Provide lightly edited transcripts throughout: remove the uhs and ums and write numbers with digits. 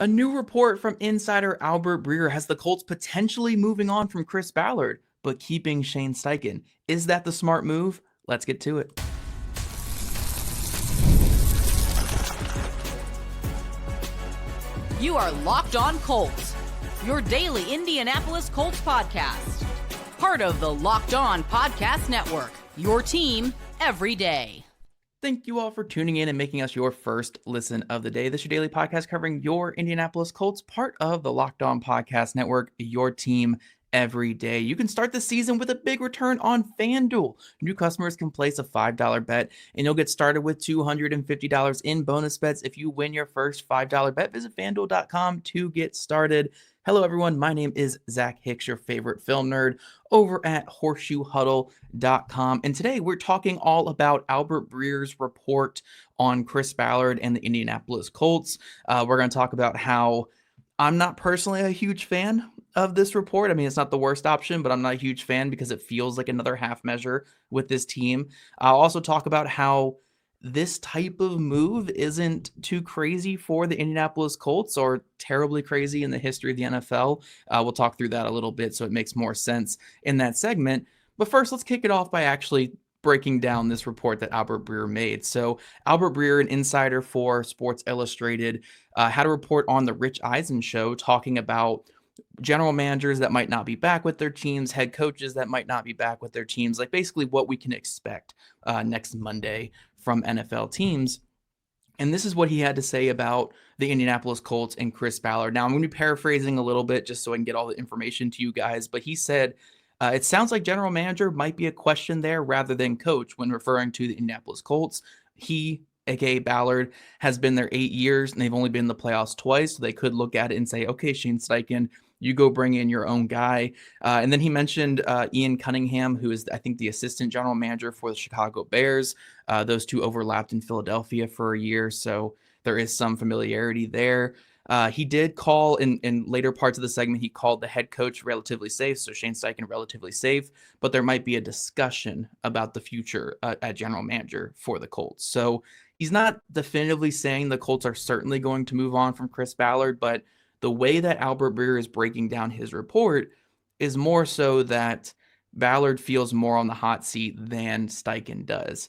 A new report from insider Albert Breer has the Colts potentially moving on from Chris Ballard, but keeping Shane Steichen. Is that the smart move? Let's get to it. You are Locked On Colts, your daily Indianapolis Colts podcast. Part of the Locked On Podcast Network, your team every day. Thank you all for tuning in and making us your first listen of the day. This is your daily podcast covering your Indianapolis Colts, part of the Locked On Podcast Network, your team every day. You can start the season with a big return on FanDuel. New customers can place a $5 bet, and you'll get started with $250 in bonus bets if you win your first $5 bet. Visit FanDuel.com to get started. Hello, everyone. My name is Zach Hicks, your favorite film nerd over at horseshoehuddle.com. And today we're talking all about Albert Breer's report on Chris Ballard and the Indianapolis Colts. We're going to talk about how I'm not personally a huge fan of this report. I mean, it's not the worst option, but I'm not a huge fan because it feels like another half measure with this team. I'll also talk about how this type of move isn't too crazy for the Indianapolis Colts or terribly crazy in the history of the NFL. We'll talk through that a little bit so it makes more sense in that segment. But first, let's kick it off by actually breaking down this report that Albert Breer made. So Albert Breer, an insider for Sports Illustrated, had a report on the Rich Eisen show talking about general managers that might not be back with their teams, head coaches that might not be back with their teams, like basically what we can expect next Monday from NFL teams. And this is what he had to say about the Indianapolis Colts and Chris Ballard. Now, I'm going to be paraphrasing a little bit just so I can get all the information to you guys, but he said, it sounds like general manager might be a question there rather than coach when referring to the Indianapolis Colts. He, aka Ballard, has been there 8 years and they've only been in the playoffs twice. So they could look at it and say, okay, Shane Steichen, you go bring in your own guy. And then he mentioned Ian Cunningham, who is, I think, the assistant general manager for the Chicago Bears. Those two overlapped in Philadelphia for a year, so there is some familiarity there. He did call in later parts of the segment, he called the head coach relatively safe, so Shane Steichen relatively safe, but there might be a discussion about the future at general manager for the Colts. So he's not definitively saying the Colts are certainly going to move on from Chris Ballard, but the way that Albert Breer is breaking down his report is more so that Ballard feels more on the hot seat than Steichen does,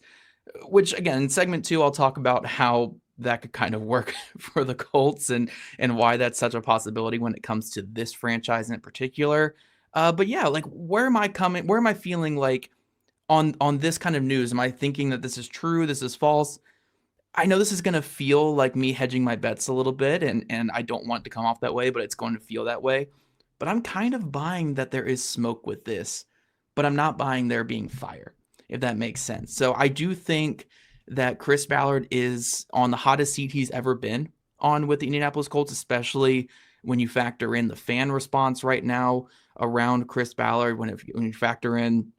which again, in segment 2, I'll talk about how that could kind of work for the Colts and why that's such a possibility when it comes to this franchise in particular. But yeah, like where am I feeling like on this kind of news? Am I thinking that this is true? This is false? I know this is going to feel like me hedging my bets a little bit, and I don't want to come off that way, but it's going to feel that way. But I'm kind of buying that there is smoke with this, but I'm not buying there being fire, if that makes sense. So I do think that Chris Ballard is on the hottest seat he's ever been on with the Indianapolis Colts, especially when you factor in the fan response right now around Chris Ballard, when you factor in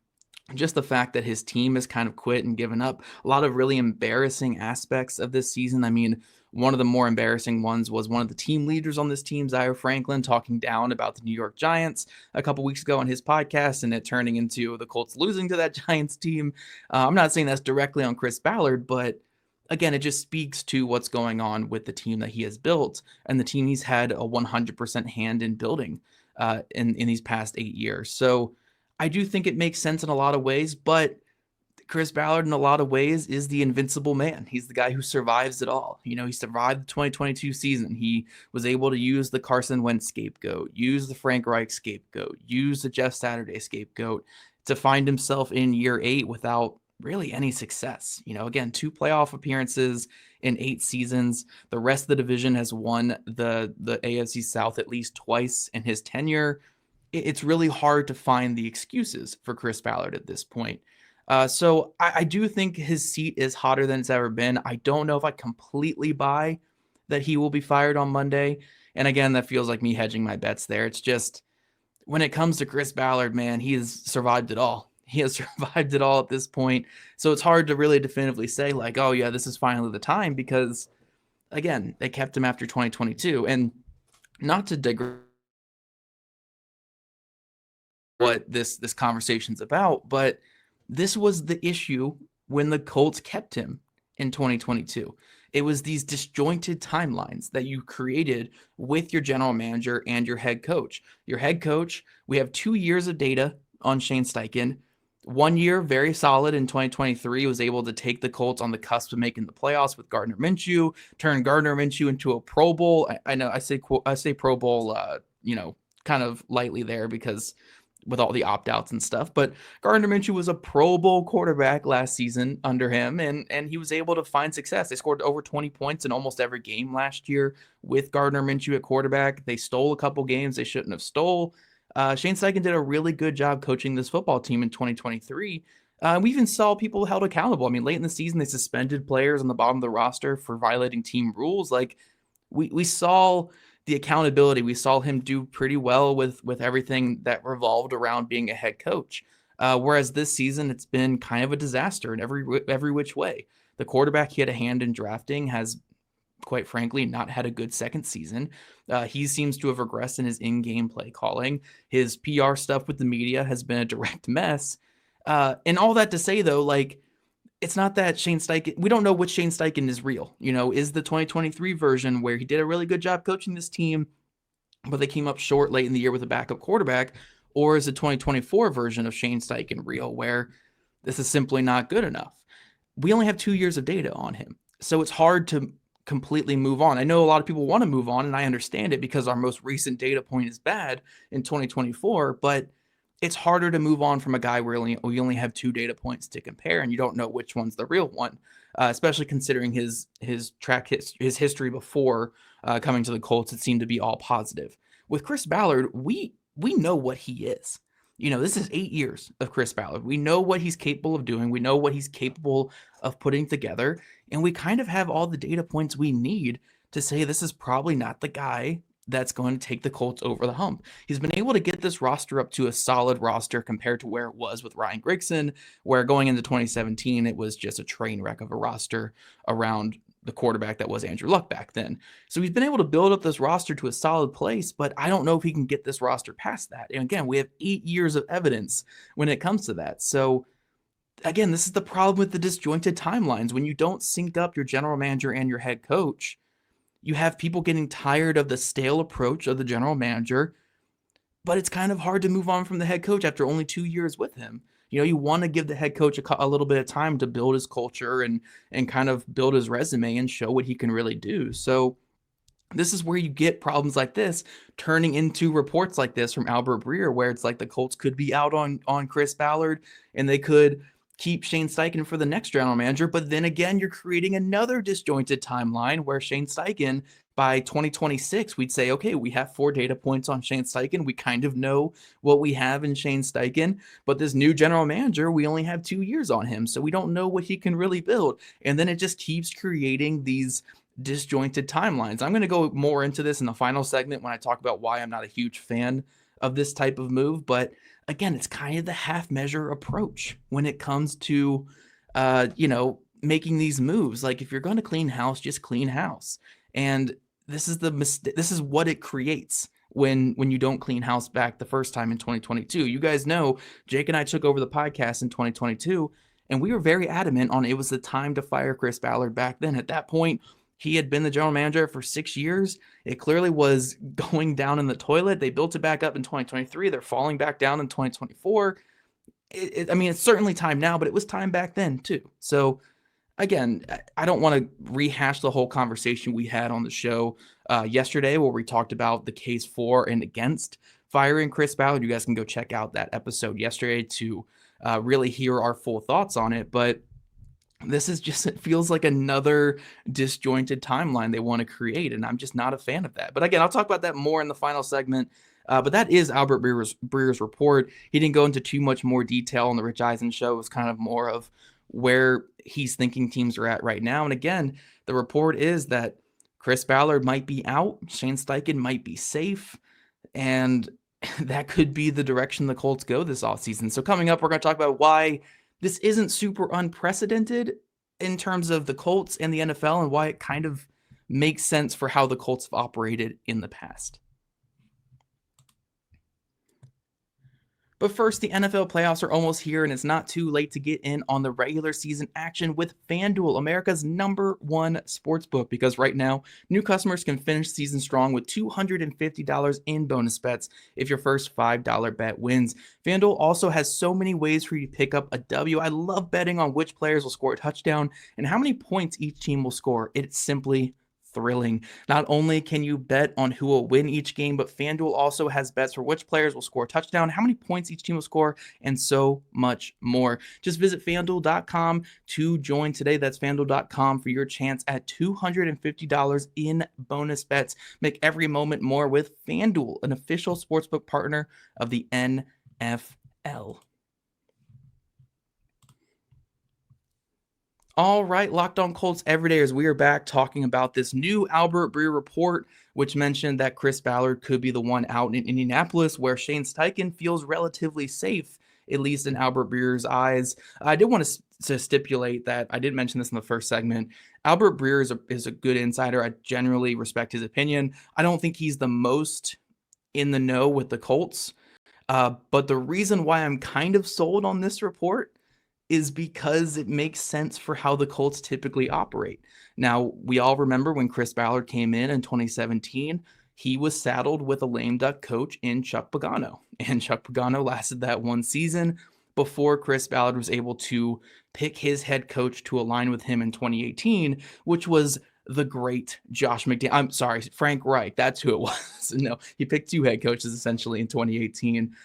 just the fact that his team has kind of quit and given up. A lot of really embarrassing aspects of this season. I mean, one of the more embarrassing ones was one of the team leaders on this team, Zaire Franklin, talking down about the New York Giants a couple weeks ago on his podcast, and it turning into the Colts losing to that Giants team. I'm not saying that's directly on Chris Ballard, but again, it just speaks to what's going on with the team that he has built and the team he's had a 100% hand in building in these past 8 years. So I do think it makes sense in a lot of ways, but Chris Ballard in a lot of ways is the invincible man. He's the guy who survives it all. You know, he survived the 2022 season. He was able to use the Carson Wentz scapegoat, use the Frank Reich scapegoat, use the Jeff Saturday scapegoat to find himself in year 8 without really any success. You know, again, 2 playoff appearances in 8 seasons. The rest of the division has won the AFC South at least twice in his tenure. It's really hard to find the excuses for Chris Ballard at this point. So I do think his seat is hotter than it's ever been. I don't know if I completely buy that he will be fired on Monday. And again, that feels like me hedging my bets there. It's just when it comes to Chris Ballard, man, he has survived it all. He has survived it all at this point. So it's hard to really definitively say like, oh yeah, this is finally the time, because again, they kept him after 2022. And not to digress what this conversation's about, but this was the issue when the Colts kept him in 2022. It was these disjointed timelines that you created with your general manager and your head coach. Your head coach, we have 2 years of data on Shane Steichen. 1 year, very solid in 2023, was able to take the Colts on the cusp of making the playoffs with Gardner Minshew, turn Gardner Minshew into a Pro Bowl. I know I say Pro Bowl, kind of lightly there because with all the opt-outs and stuff, but Gardner Minshew was a Pro Bowl quarterback last season under him, and he was able to find success. They scored over 20 points in almost every game last year with Gardner Minshew at quarterback. They stole a couple games they shouldn't have stole. Shane Steichen did a really good job coaching this football team in 2023. We even saw people held accountable. I mean, late in the season, they suspended players on the bottom of the roster for violating team rules. Like, we saw the accountability. We saw him do pretty well with everything that revolved around being a head coach. Whereas this season, it's been kind of a disaster in every which way. The quarterback he had a hand in drafting has, quite frankly, not had a good second season. He seems to have regressed in his in-game play calling. His PR stuff with the media has been a direct mess. And all that to say, though, like, it's not that Shane Steichen, we don't know which Shane Steichen is real. Is the 2023 version where he did a really good job coaching this team, but they came up short late in the year with a backup quarterback, or is the 2024 version of Shane Steichen real, where this is simply not good enough? We only have 2 years of data on him, so it's hard to completely move on. I know a lot of people want to move on, and I understand it because our most recent data point is bad in 2024, but it's harder to move on from a guy where we only have 2 data points to compare, and you don't know which one's the real one, especially considering his history before coming to the Colts. It seemed to be all positive. With Chris Ballard, we know what he is. This is 8 years of Chris Ballard. We know what he's capable of doing. We know what he's capable of putting together, and we kind of have all the data points we need to say this is probably not the guy that's going to take the Colts over the hump. He's been able to get this roster up to a solid roster compared to where it was with Ryan Grigson, where going into 2017, it was just a train wreck of a roster around the quarterback that was Andrew Luck back then. So he's been able to build up this roster to a solid place, but I don't know if he can get this roster past that. And again, we have 8 years of evidence when it comes to that. So again, this is the problem with the disjointed timelines. When you don't sync up your general manager and your head coach, you have people getting tired of the stale approach of the general manager, but it's kind of hard to move on from the head coach after only 2 years with him. You want to give the head coach a little bit of time to build his culture and kind of build his resume and show what he can really do. So this is where you get problems like this turning into reports like this from Albert Breer, where it's like the Colts could be out on Chris Ballard and they could keep Shane Steichen for the next general manager. But then again, you're creating another disjointed timeline where Shane Steichen, by 2026, we'd say, okay, we have 4 data points on Shane Steichen. We kind of know what we have in Shane Steichen, but this new general manager, we only have 2 years on him. So we don't know what he can really build. And then it just keeps creating these disjointed timelines. I'm going to go more into this in the final segment when I talk about why I'm not a huge fan of this type of move. But again, it's kind of the half measure approach when it comes to, making these moves. Like, if you're going to clean house, just clean house. And this is this is what it creates when you don't clean house back the first time in 2022. You guys know Jake and I took over the podcast in 2022, and we were very adamant on it was the time to fire Chris Ballard back then. At that point, he had been the general manager for 6 years. It clearly was going down in the toilet. They built it back up in 2023. They're falling back down in 2024. It's certainly time now, but it was time back then too. So again, I don't want to rehash the whole conversation we had on the show yesterday where we talked about the case for and against firing Chris Ballard. You guys can go check out that episode yesterday to really hear our full thoughts on it. But this is just, it feels like another disjointed timeline they want to create, and I'm just not a fan of that. But again, I'll talk about that more in the final segment. But that is Albert Breer's report. He didn't go into too much more detail on the Rich Eisen show. It was kind of more of where he's thinking teams are at right now. And again, the report is that Chris Ballard might be out, Shane Steichen might be safe, and that could be the direction the Colts go this offseason. So coming up, we're going to talk about why this isn't super unprecedented in terms of the Colts and the NFL, and why it kind of makes sense for how the Colts have operated in the past. But first, the NFL playoffs are almost here, and it's not too late to get in on the regular season action with FanDuel, America's #1 sportsbook, because right now, new customers can finish season strong with $250 in bonus bets if your first $5 bet wins. FanDuel also has so many ways for you to pick up a W. I love betting on which players will score a touchdown and how many points each team will score. It's simply thrilling. Not only can you bet on who will win each game, but FanDuel also has bets for which players will score a touchdown, how many points each team will score, and so much more. Just visit FanDuel.com to join today. That's FanDuel.com for your chance at $250 in bonus bets. Make every moment more with FanDuel, an official sportsbook partner of the NFL. All right, Locked On Colts Everydayers, we are back talking about this new Albert Breer report, which mentioned that Chris Ballard could be the one out in Indianapolis, where Shane Steichen feels relatively safe, at least in Albert Breer's eyes. I did want to stipulate that I did mention this in the first segment. Albert Breer is a good insider. I generally respect his opinion. I don't think he's the most in the know with the Colts, but the reason why I'm kind of sold on this report is because it makes sense for how the Colts typically operate. Now, we all remember when Chris Ballard came in 2017, he was saddled with a lame duck coach in Chuck Pagano. And Chuck Pagano lasted that one season before Chris Ballard was able to pick his head coach to align with him in 2018, which was the great Frank Reich. That's who it was. No, he picked two head coaches essentially in 2018.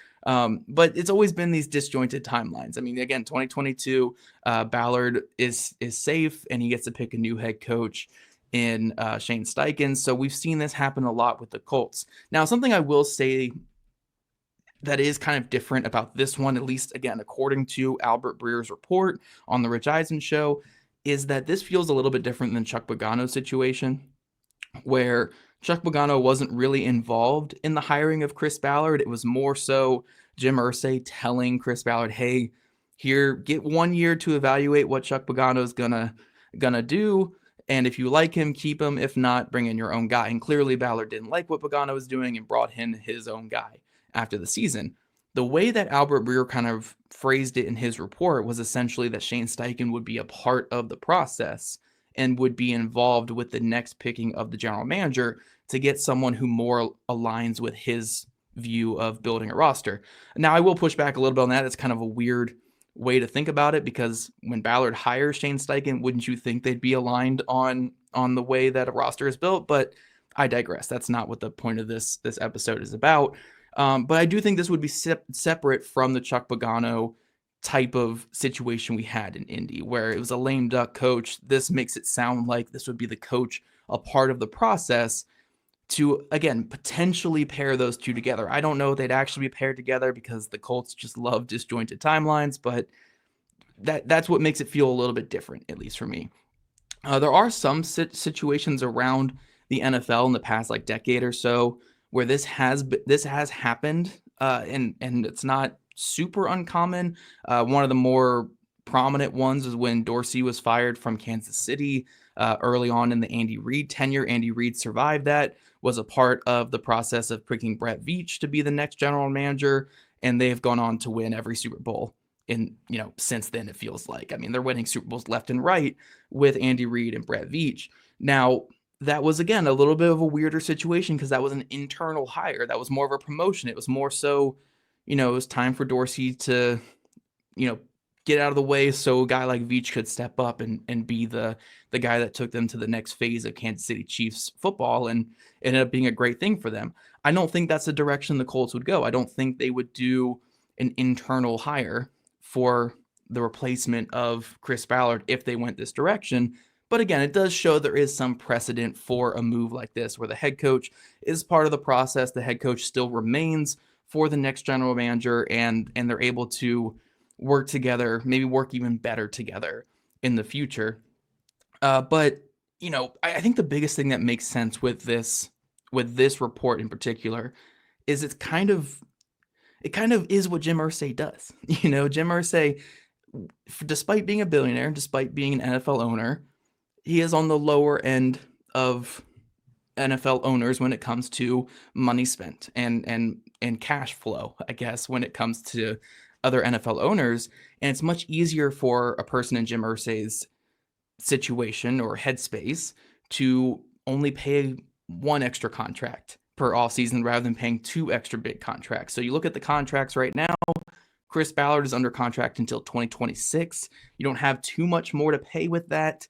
But it's always been these disjointed timelines. I mean, again, 2022, Ballard is safe and he gets to pick a new head coach in Shane Steichen. So we've seen this happen a lot with the Colts. Now, something I will say that is kind of different about this one, at least again, according to Albert Breer's report on the Rich Eisen show, is that this feels a little bit different than Chuck Pagano's situation, where Chuck Pagano wasn't really involved in the hiring of Chris Ballard. It was more so Jim Irsay telling Chris Ballard, hey, here, get 1 year to evaluate what Chuck Pagano's gonna do. And if you like him, keep him. If not, bring in your own guy. And clearly Ballard didn't like what Pagano was doing and brought in his own guy after the season. The way that Albert Breer kind of phrased it in his report was essentially that Shane Steichen would be a part of the process and would be involved with the next picking of the general manager to get someone who more aligns with his view of building a roster. Now, I will push back a little bit on that. It's kind of a weird way to think about it, because when Ballard hires Shane Steichen, wouldn't you think they'd be aligned on the way that a roster is built? But I digress. That's not what the point of this episode is about. But I do think this would be separate from the Chuck Pagano type of situation we had in Indy, where it was a lame duck coach. This makes it sound like this would be the coach a part of the process to, again, potentially pair those two together. I don't know if they'd actually be paired together because the Colts just love disjointed timelines, but that's what makes it feel a little bit different, at least for me. There are some situations around the NFL in the past like decade or so where this has happened, and it's not super uncommon. One of the more prominent ones is when Dorsey was fired from Kansas City early on in the Andy Reid tenure. Andy Reid survived that, was a part of the process of picking Brett Veach to be the next general manager, and they've gone on to win every Super Bowl since then, it feels like. I mean, they're winning Super Bowls left and right with Andy Reid and Brett Veach. Now, that was, again, a little bit of a weirder situation because that was an internal hire. That was more of a promotion. It was more so, it was time for Dorsey to, get out of the way so a guy like Veach could step up and be the guy that took them to the next phase of Kansas City Chiefs football, and ended up being a great thing for them. I don't think that's the direction the Colts would go. I don't think they would do an internal hire for the replacement of Chris Ballard if they went this direction. But again, it does show there is some precedent for a move like this, where the head coach is part of the process. The head coach still remains for the next general manager, and they're able to work together, maybe work even better together in the future. But I think the biggest thing that makes sense with this report in particular is it kind of is what Jim Irsay does. Jim Irsay, despite being a billionaire, despite being an NFL owner, he is on the lower end of NFL owners when it comes to money spent and cash flow, I guess, when it comes to other NFL owners. And it's much easier for a person in Jim Irsay's situation or headspace to only pay one extra contract per all season rather than paying two extra big contracts. So you look at the contracts right now, Chris Ballard is under contract until 2026. You don't have too much more to pay with that.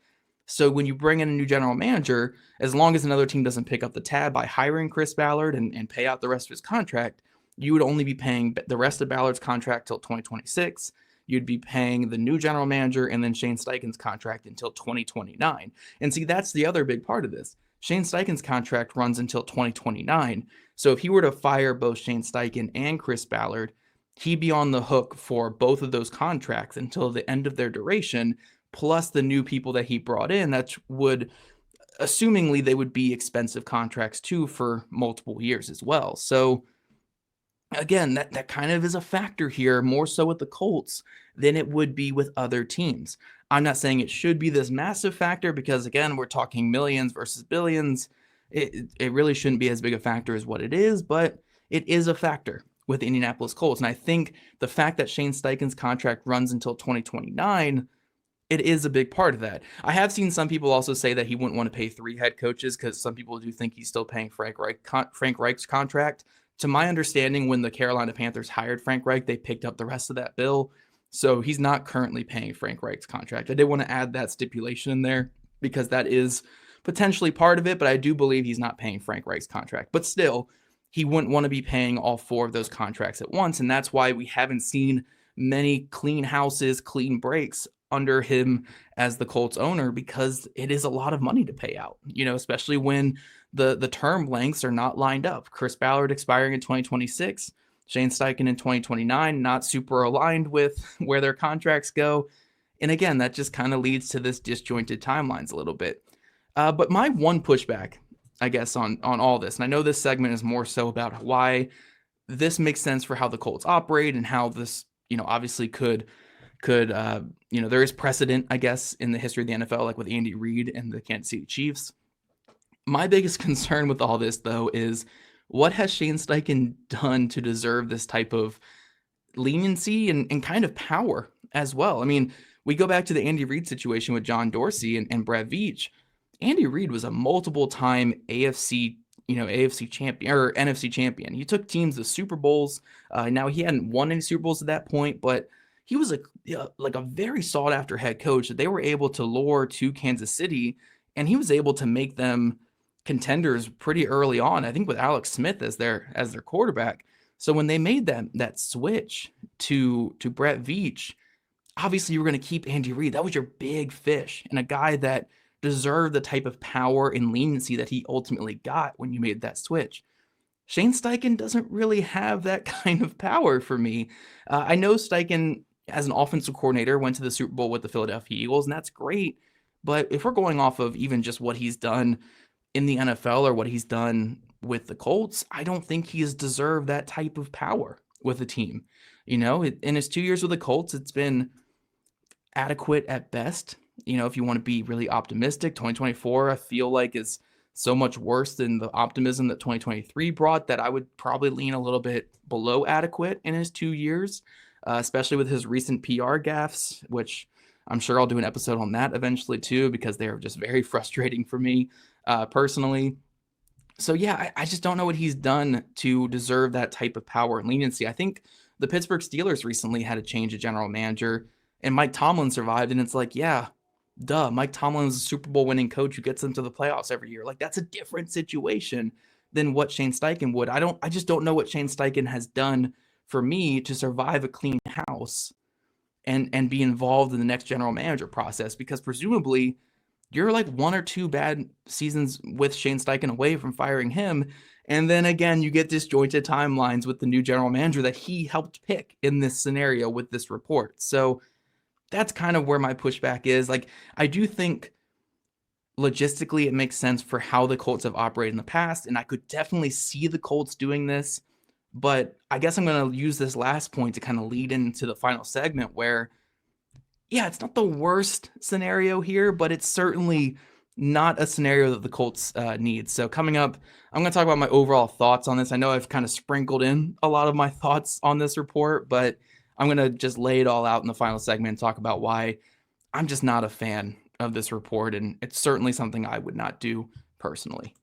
So when you bring in a new general manager, as long as another team doesn't pick up the tab by hiring Chris Ballard and pay out the rest of his contract, you would only be paying the rest of Ballard's contract till 2026. You'd be paying the new general manager and then Shane Steichen's contract until 2029. And see, that's the other big part of this. Shane Steichen's contract runs until 2029. So if he were to fire both Shane Steichen and Chris Ballard, he'd be on the hook for both of those contracts until the end of their duration, plus the new people that he brought in that would, assumingly, they would be expensive contracts too for multiple years as well. So again, that kind of is a factor here, more so with the Colts than it would be with other teams. I'm not saying it should be this massive factor because, again, we're talking millions versus billions. It really shouldn't be as big a factor as what it is, but it is a factor with the Indianapolis Colts. And I think the fact that Shane Steichen's contract runs until 2029, it is a big part of that. I have seen some people also say that he wouldn't want to pay three head coaches because some people do think he's still paying Frank Reich's contract. To my understanding, when the Carolina Panthers hired Frank Reich, they picked up the rest of that bill. So he's not currently paying Frank Reich's contract. I did want to add that stipulation in there because that is potentially part of it, but I do believe he's not paying Frank Reich's contract. But still, he wouldn't want to be paying all four of those contracts at once. And that's why we haven't seen many clean houses, clean breaks under him as the Colts owner, because it is a lot of money to pay out, especially when the term lengths are not lined up. Chris Ballard expiring in 2026, Shane Steichen in 2029, not super aligned with where their contracts go. And again, that just kind of leads to this disjointed timelines a little bit. But my one pushback, I guess, on all this, and I know this segment is more so about why this makes sense for how the Colts operate and how this, obviously could there is precedent, I guess, in the history of the NFL, like with Andy Reid and the Kansas City Chiefs. My biggest concern with all this, though, is what has Shane Steichen done to deserve this type of leniency and kind of power as well? I mean, we go back to the Andy Reid situation with John Dorsey and Brett Veach. Andy Reid was a multiple-time AFC champion or NFC champion. He took teams to Super Bowls. Now he hadn't won any Super Bowls at that point, but he was a very sought-after head coach that they were able to lure to Kansas City, and he was able to make them contenders pretty early on, I think with Alex Smith as their quarterback. So when they made that switch to Brett Veach, obviously you were going to keep Andy Reid. That was your big fish and a guy that deserved the type of power and leniency that he ultimately got when you made that switch. Shane Steichen doesn't really have that kind of power for me. I know Steichen, as an offensive coordinator, went to the Super Bowl with the Philadelphia Eagles, and that's great. But if we're going off of even just what he's done in the NFL or what he's done with the Colts, I don't think he has deserved that type of power with the team. In his 2 years with the Colts, it's been adequate at best. If you want to be really optimistic, 2024, I feel like is so much worse than the optimism that 2023 brought that I would probably lean a little bit below adequate in his 2 years, especially with his recent PR gaffes, which I'm sure I'll do an episode on that eventually too, because they're just very frustrating for me personally. So yeah, I just don't know what he's done to deserve that type of power and leniency. I think the Pittsburgh Steelers recently had a change of general manager and Mike Tomlin survived. And it's like, yeah, duh, Mike Tomlin is a Super Bowl winning coach who gets them to the playoffs every year. Like, that's a different situation than what Shane Steichen would. I just don't know what Shane Steichen has done for me to survive a clean house and be involved in the next general manager process, because presumably you're like one or two bad seasons with Shane Steichen away from firing him. And then again, you get disjointed timelines with the new general manager that he helped pick in this scenario with this report. So that's kind of where my pushback is. Like, I do think logistically it makes sense for how the Colts have operated in the past, and I could definitely see the Colts doing this. But I guess I'm going to use this last point to kind of lead into the final segment where, yeah, it's not the worst scenario here, but it's certainly not a scenario that the Colts need. So coming up, I'm going to talk about my overall thoughts on this. I know I've kind of sprinkled in a lot of my thoughts on this report, but I'm going to just lay it all out in the final segment and talk about why I'm just not a fan of this report, and it's certainly something I would not do personally.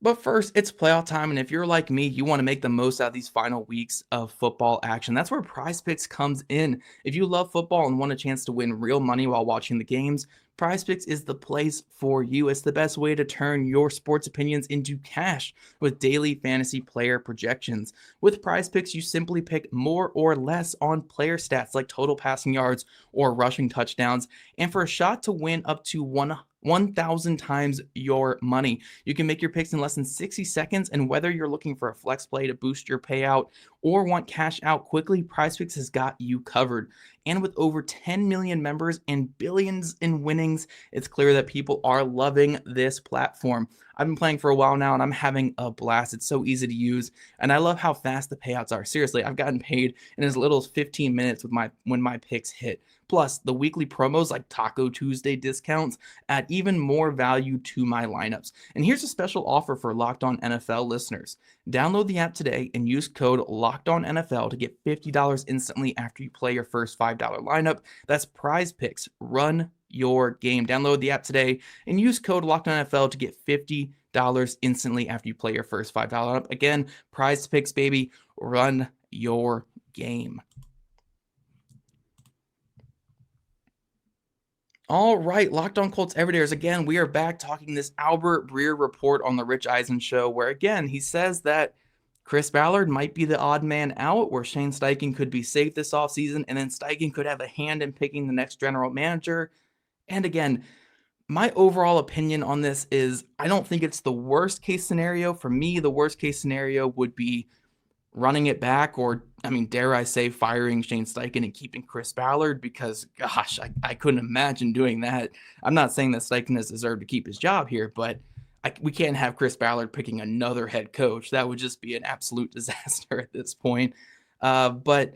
But first, it's playoff time, and if you're like me, you want to make the most out of these final weeks of football action. That's where Prize Picks comes in. If you love football and want a chance to win real money while watching the games, Prize Picks is the place for you. It's the best way to turn your sports opinions into cash with daily fantasy player projections. With Prize Picks, you simply pick more or less on player stats like total passing yards or rushing touchdowns, and for a shot to win up to 1,000 times your money. You can make your picks in less than 60 seconds, and whether you're looking for a flex play to boost your payout or want cash out quickly, PrizePicks has got you covered. And with over 10 million members and billions in winnings, it's clear that people are loving this platform. I've been playing for a while now, and I'm having a blast. It's so easy to use, and I love how fast the payouts are. Seriously, I've gotten paid in as little as 15 minutes when my picks hit. Plus, the weekly promos like Taco Tuesday discounts add even more value to my lineups. And here's a special offer for Locked On NFL listeners. Download the app today and use code LOCKEDONNFL to get $50 instantly after you play your first $5 lineup. That's Prize Picks. Run your game. Download the app today and use code LOCKEDONNFL to get $50 instantly after you play your first $5 lineup. Again, Prize Picks, baby. Run your game. All right, Locked On Colts Everydayers. Again, we are back talking this Albert Breer report on the Rich Eisen show, where again, he says that Chris Ballard might be the odd man out, where Shane Steichen could be safe this offseason, and then Steichen could have a hand in picking the next general manager. And again, my overall opinion on this is I don't think it's the worst case scenario. For me, the worst case scenario would be running it back, or, I mean, dare I say, firing Shane Steichen and keeping Chris Ballard, because, gosh, I couldn't imagine doing that. I'm not saying that Steichen has deserved to keep his job here, but we can't have Chris Ballard picking another head coach. That would just be an absolute disaster at this point. But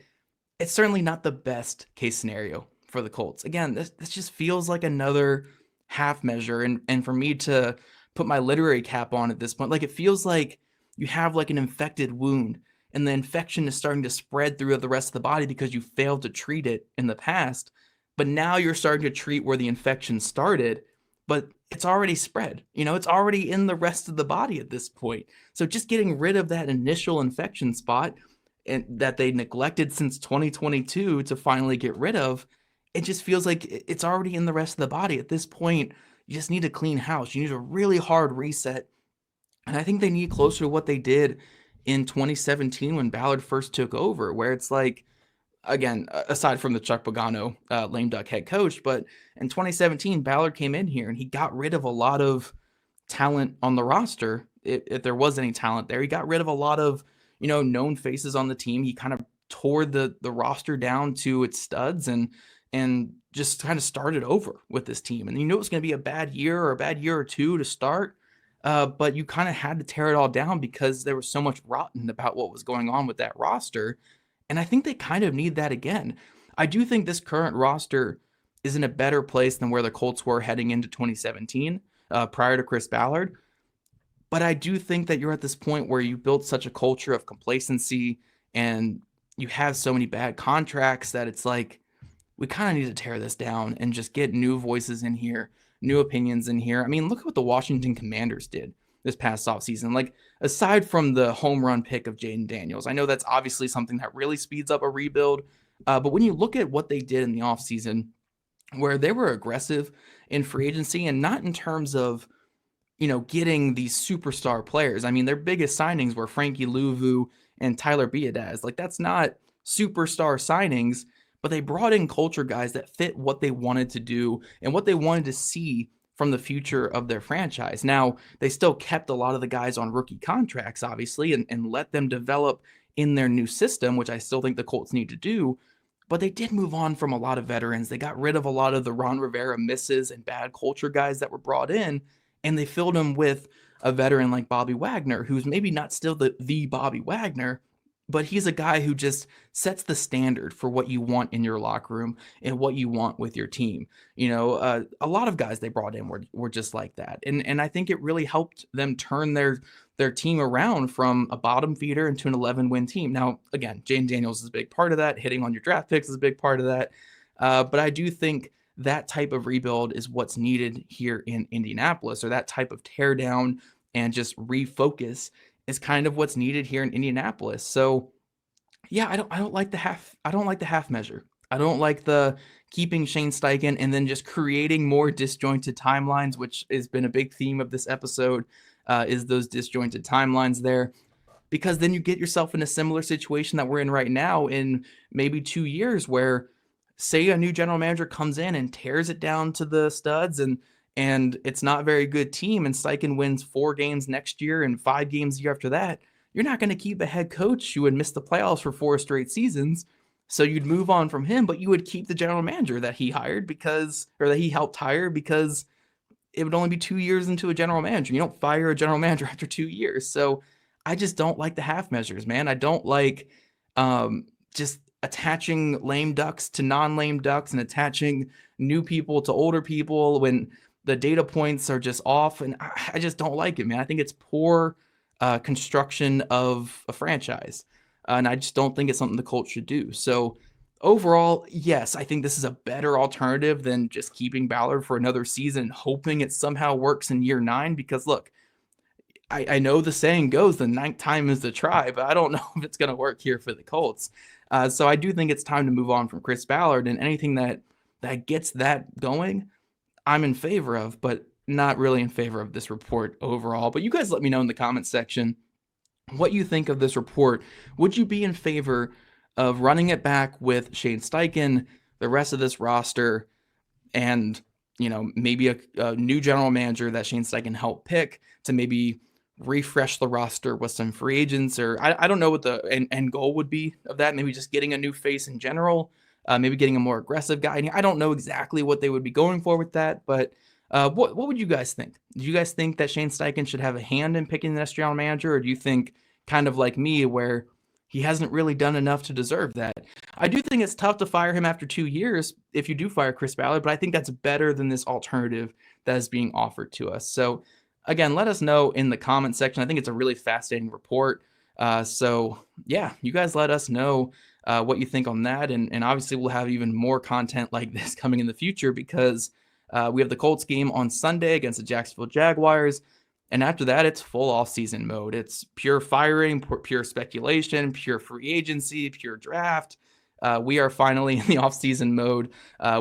it's certainly not the best case scenario for the Colts. Again, this just feels like another half measure. And for me to put my literary cap on at this point, like, it feels like you have like an infected wound, and the infection is starting to spread through the rest of the body because you failed to treat it in the past. But now you're starting to treat where the infection started, but it's already spread. It's already in the rest of the body at this point. So just getting rid of that initial infection spot and that they neglected since 2022 to finally get rid of, it just feels like it's already in the rest of the body. At this point, you just need a clean house. You need a really hard reset. And I think they need closer to what they did in 2017 when Ballard first took over, where it's like, again, aside from the Chuck Pagano lame duck head coach, but in 2017, Ballard came in here and he got rid of a lot of talent on the roster. If there was any talent there, he got rid of a lot of, known faces on the team. He kind of tore the roster down to its studs and just kind of started over with this team. And it was going to be a bad year or two to start. But you kind of had to tear it all down because there was so much rotten about what was going on with that roster. And I think they kind of need that again. I do think this current roster is in a better place than where the Colts were heading into 2017, prior to Chris Ballard. But I do think that you're at this point where you built such a culture of complacency and you have so many bad contracts that it's like, we kind of need to tear this down and just get new voices in here, new opinions in here. I mean, look at what the Washington Commanders did this past offseason. Like, aside from the home run pick of Jaden Daniels, I know that's obviously something that really speeds up a rebuild. But when you look at what they did in the offseason, where they were aggressive in free agency and not in terms of, getting these superstar players. I mean, their biggest signings were Frankie Louvu and Tyler Biadasz. Like, that's not superstar signings, but they brought in culture guys that fit what they wanted to do and what they wanted to see from the future of their franchise. Now, they still kept a lot of the guys on rookie contracts, obviously, and let them develop in their new system, which I still think the Colts need to do. But they did move on from a lot of veterans. They got rid of a lot of the Ron Rivera misses and bad culture guys that were brought in, and they filled them with a veteran like Bobby Wagner, who's maybe not still the Bobby Wagner, but he's a guy who just sets the standard for what you want in your locker room and what you want with your team. A lot of guys they brought in were just like that. And I think it really helped them turn their team around from a bottom feeder into an 11-win team. Now, again, Jane Daniels is a big part of that. Hitting on your draft picks is a big part of that. But I do think that type of rebuild is what's needed here in Indianapolis, or that type of tear down and just refocus is kind of what's needed here in Indianapolis. So yeah, I don't like the half measure. I don't like the keeping Shane Steichen and then just creating more disjointed timelines, which has been a big theme of this episode, is those disjointed timelines there. Because then you get yourself in a similar situation that we're in right now in maybe 2 years, where say a new general manager comes in and tears it down to the studs, and it's not a very good team, and Steichen wins 4 games next year and 5 games the year after that. You're not going to keep a head coach who would miss the playoffs for 4 straight seasons. So you'd move on from him, but you would keep the general manager that he hired that he helped hire, because it would only be 2 years into a general manager. You don't fire a general manager after 2 years. So I just don't like the half measures, man. I don't like just attaching lame ducks to non-lame ducks and attaching new people to older people when the data points are just off. And I just don't like it, man. I think it's poor construction of a franchise. And I just don't think it's something the Colts should do. So overall, yes, I think this is a better alternative than just keeping Ballard for another season, hoping it somehow works in year 9. Because look, I know the saying goes, the 9th time is the try, but I don't know if it's going to work here for the Colts. So I do think it's time to move on from Chris Ballard, and anything that gets that going, I'm in favor of, but not really in favor of this report overall. But you guys let me know in the comments section what you think of this report. Would you be in favor of running it back with Shane Steichen, the rest of this roster, and maybe a new general manager that Shane Steichen helped pick to maybe refresh the roster with some free agents? Or I don't know what the end goal would be of that. Maybe just getting a new face in general, maybe getting a more aggressive guy. I don't know exactly what they would be going for with that, but what would you guys think? Do you guys think that Shane Steichen should have a hand in picking the next general manager, or do you think, kind of like me, where he hasn't really done enough to deserve that? I do think it's tough to fire him after 2 years if you do fire Chris Ballard, but I think that's better than this alternative that is being offered to us. So again, let us know in the comment section. I think it's a really fascinating report. So yeah, you guys let us know what you think on that. And obviously we'll have even more content like this coming in the future, because we have the Colts game on Sunday against the Jacksonville Jaguars. And after that, it's full off-season mode. It's pure firing, pure speculation, pure free agency, pure draft. We are finally in the off-season mode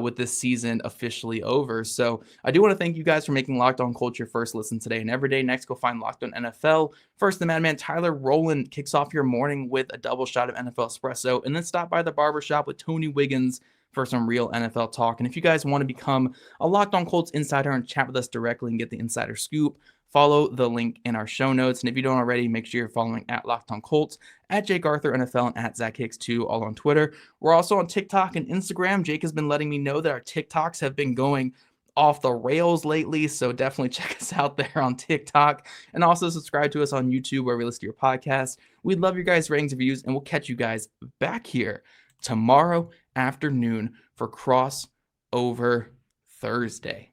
with this season officially over. So I do want to thank you guys for making Locked On Colts your first listen today and every day. Next, go find Locked On NFL. First, the madman Tyler Rowland kicks off your morning with a double shot of NFL espresso, and then stop by the barbershop with Tony Wiggins for some real NFL talk. And if you guys want to become a Locked On Colts insider and chat with us directly and get the insider scoop, follow the link in our show notes. And if you don't already, make sure you're following at Locked On Colts, at Jake Arthur NFL, and at Zach Hicks 2, all on Twitter. We're also on TikTok and Instagram. Jake has been letting me know that our TikToks have been going off the rails lately, so definitely check us out there on TikTok. And also subscribe to us on YouTube, where we listen to your podcast. We'd love your guys' ratings, reviews, and we'll catch you guys back here tomorrow afternoon for Crossover Thursday.